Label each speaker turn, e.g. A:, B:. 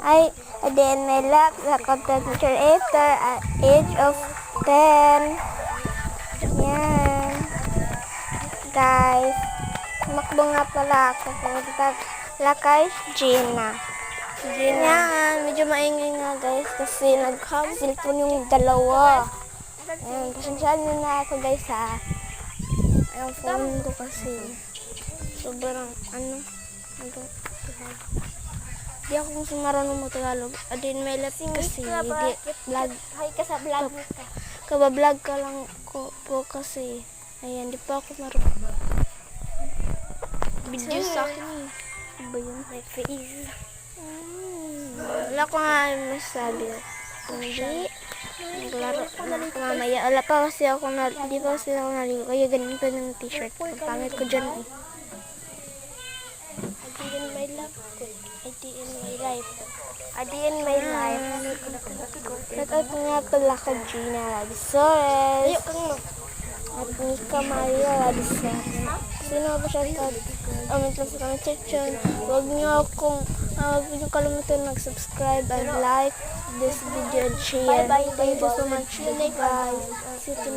A: I did my lap the content creator at age of 10. Yan. Guys, makbo nga pala ako. Punta kay Gina. Yan, medyo maingay nga guys kasi nag-cellphone yung dalawa. Ayan, pasensyaan nyo na ako guys ha. Ang phone ko kasi sobrang di ako marunong mag-Tagalog. Adin may lapis kasi vlog. Hay ka sa vlog ka. Kabablog ka lang ko po kasi. Ayan, di pa ako marunong. Video sa akin eh. Iba yun? My face. Wala ko nga masabi. Hindi. Naglaro ako mamaya. Wala pa kasi ako di pa kasi ako naligo. Kaya ganito ng t-shirt. Ang pangit ko dyan eh. I did in my life. I did in my life. I did in my life. Shout-out nga pala ka Gina Labisores. Ayok kang mo. At Nika Maria Labisores. Sino ba shout-out? Comment lang sa comment section. Huwag niyo kalimutan mag-subscribe and like this video and share. Thank you so much guys. See you